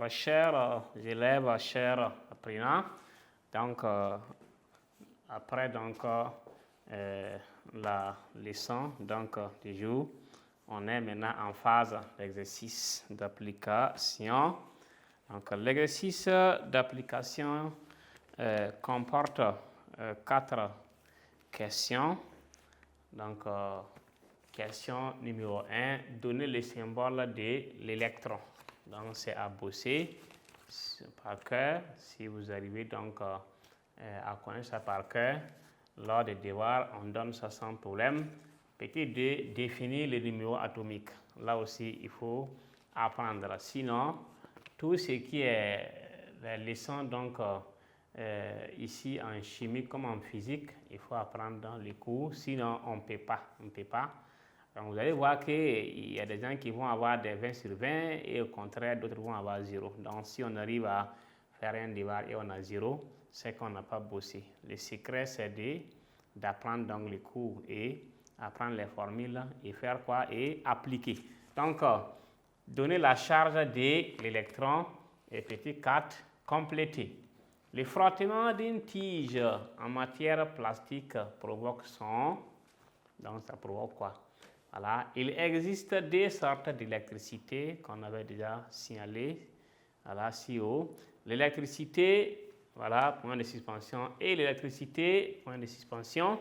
chers élèves, chers apprenants, donc après la leçon du jour, on est maintenant en phase d'exercice d'application. Donc l'exercice d'application comporte 4 questions. Donc question numéro 1, donner le symbole de l'électron. Donc c'est à bosser par cœur. Si vous arrivez donc à connaître ça par cœur, lors des devoirs, on donne ça sans problème. Petit 2, définir les numéros atomiques. Là aussi, il faut apprendre. Sinon, tout ce qui est les leçons donc ici en chimie comme en physique, il faut apprendre dans les cours. Sinon, on ne peut pas. Donc, vous allez voir qu'il y a des gens qui vont avoir des 20 sur 20 et au contraire, d'autres vont avoir 0. Donc, si on arrive à faire un devoir et on a 0, c'est qu'on n'a pas bossé. Le secret, c'est d'apprendre donc les cours et apprendre les formules et faire quoi? Et appliquer. Donc, donner la charge de l'électron et petit 4, compléter. Le frottement d'une tige en matière plastique provoque son. Donc, ça provoque quoi? Voilà. Il existe deux sortes d'électricité qu'on avait déjà signalé. Voilà, si haut. L'électricité, voilà, point de suspension, et l'électricité, point de suspension.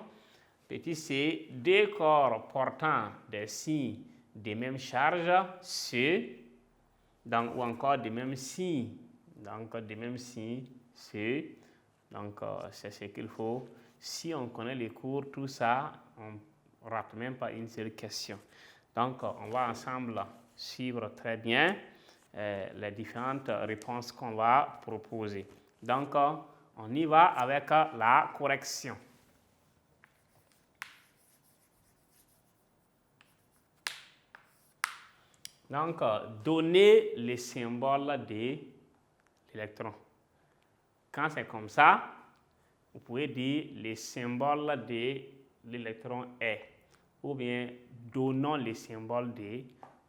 Petit c, deux corps portant des signes de même charge, C, donc, ou encore des mêmes signes, donc des mêmes signes, C. Donc, c'est ce qu'il faut. Si on connaît les cours, tout ça, on ne rate même pas une seule question. Donc, on va ensemble suivre très bien les différentes réponses qu'on va proposer. Donc, on y va avec la correction. Donc, donner le symbole de l'électron. Quand c'est comme ça, vous pouvez dire le symbole de l'électron est. Ou bien, donnons le symbole de.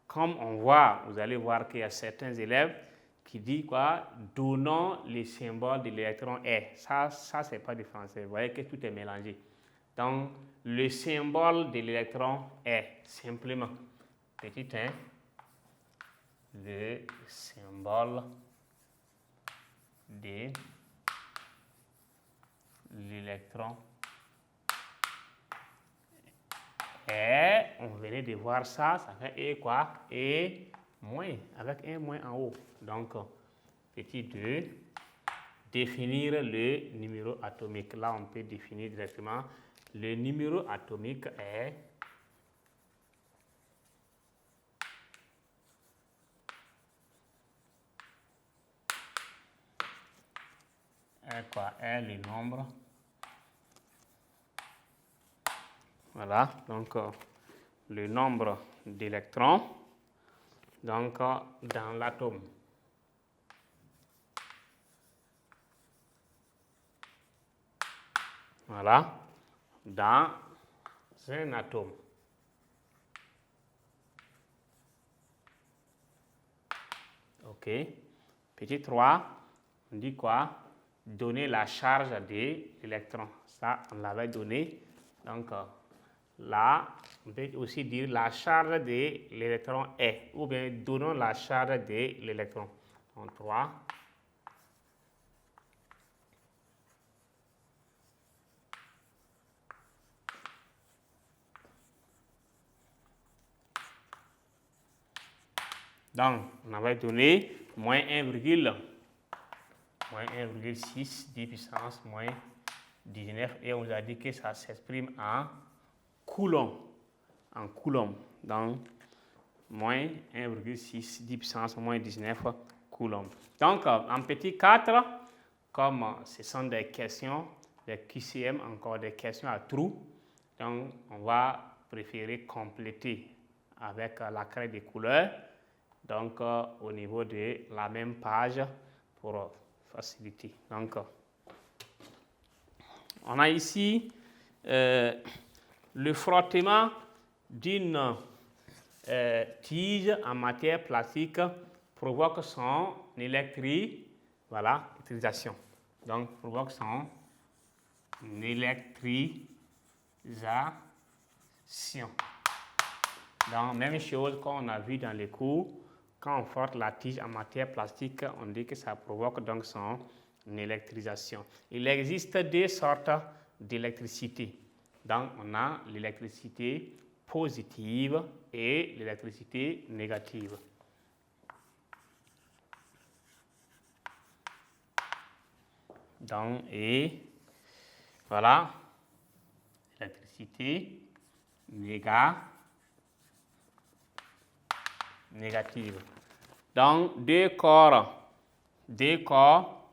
Comme on voit, vous allez voir qu'il y a certains élèves qui disent quoi? Donnons le symbole de l'électron est. Ça c'est pas du français. Vous voyez que tout est mélangé. Donc, le symbole de l'électron est simplement, petit 1, le symbole de l'électron est, on venait de voir ça, ça fait E quoi? E moins, avec un moins en haut. Donc, petit 2, définir le numéro atomique. Là, on peut définir directement. Le numéro atomique est quoi? Est le nombre. Voilà, donc le nombre d'électrons donc dans l'atome. Voilà, dans un atome. OK. Petit 3, on dit quoi? Donner la charge de l'électron. Ça, on l'avait donné. Donc, là, on peut aussi dire la charge de l'électron est. Ou bien, donnons la charge de l'électron. Donc, 3. Donc, on avait donné moins 1,6 10 puissance moins 19 et on vous a dit que ça s'exprime en coulomb. Donc, moins 1,6 10 puissance moins 19 coulombs. Donc, en petit 4, comme ce sont des questions, des QCM, encore des questions à trous, donc on va préférer compléter avec la craie des couleurs. Donc, au niveau de la même page pour faciliter. Donc, on a ici le frottement d'une tige en matière plastique provoque son électrisation. Donc, provoque son électrisation. Donc, même chose qu'on a vu dans les cours, quand on frotte la tige en matière plastique, on dit que ça provoque donc son électrisation. Il existe deux sortes d'électricité. Donc, on a l'électricité positive et l'électricité négative. Donc, et voilà, électricité négative. Donc, deux corps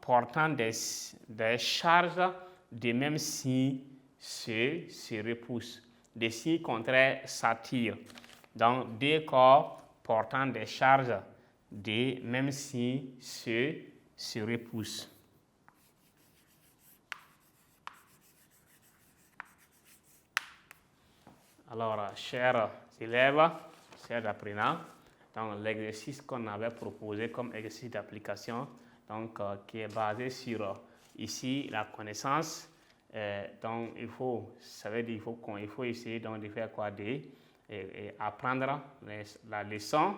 portant des charges de même signe se repoussent. Des signes contraires s'attirent. Donc, deux corps portant des charges de même signe se repoussent. Alors, chers élèves, chers apprenants, donc l'exercice qu'on avait proposé comme exercice d'application, donc qui est basé sur ici la connaissance. Donc il faut, ça veut dire il faut essayer donc de faire quoi, apprendre la leçon,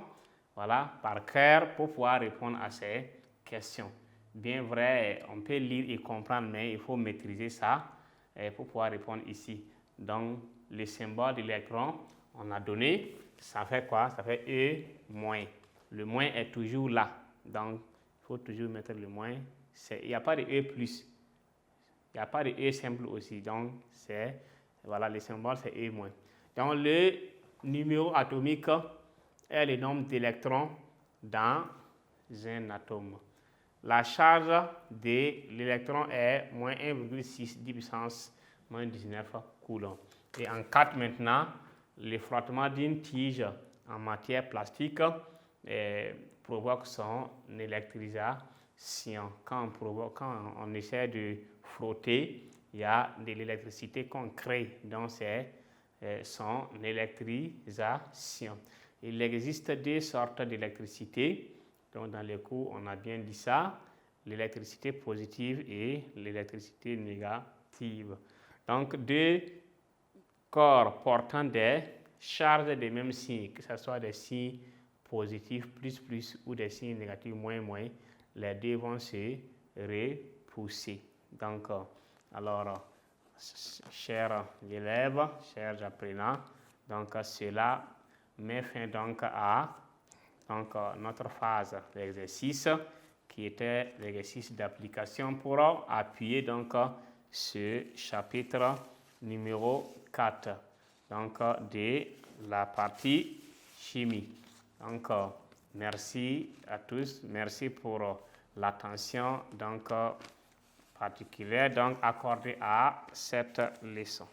voilà, par cœur pour pouvoir répondre à ces questions. Bien vrai, on peut lire et comprendre, mais il faut maîtriser ça pour pouvoir répondre ici. Donc le symbole de l'électron, on a donné, ça fait quoi? Ça fait E moins. Le moins est toujours là. Donc, il faut toujours mettre le moins. Il n'y a pas de E plus. Il n'y a pas de E simple aussi. Donc, voilà, le symbole, c'est E moins. Donc, le numéro atomique est le nombre d'électrons dans un atome. La charge de l'électron est moins 1,6 10 puissance moins 19 coulombs. Et en 4 maintenant, le frottement d'une tige en matière plastique provoque son électrisation. Quand on essaie de frotter, il y a de l'électricité qu'on crée. Donc, c'est son électrisation. Il existe deux sortes d'électricité. Donc, dans les cours, on a bien dit ça. L'électricité positive et l'électricité négative. Donc, deux corps portant des charges des mêmes signes, que ce soit des signes positifs plus ou des signes négatifs moins, les deux vont se repousser. Donc, alors, chers élèves, chers apprenants, donc cela met fin donc à notre phase d'exercice qui était l'exercice d'application pour appuyer donc ce chapitre numéro 4 donc de la partie chimie. Donc merci à tous, merci pour l'attention donc particulière donc accordée à cette leçon.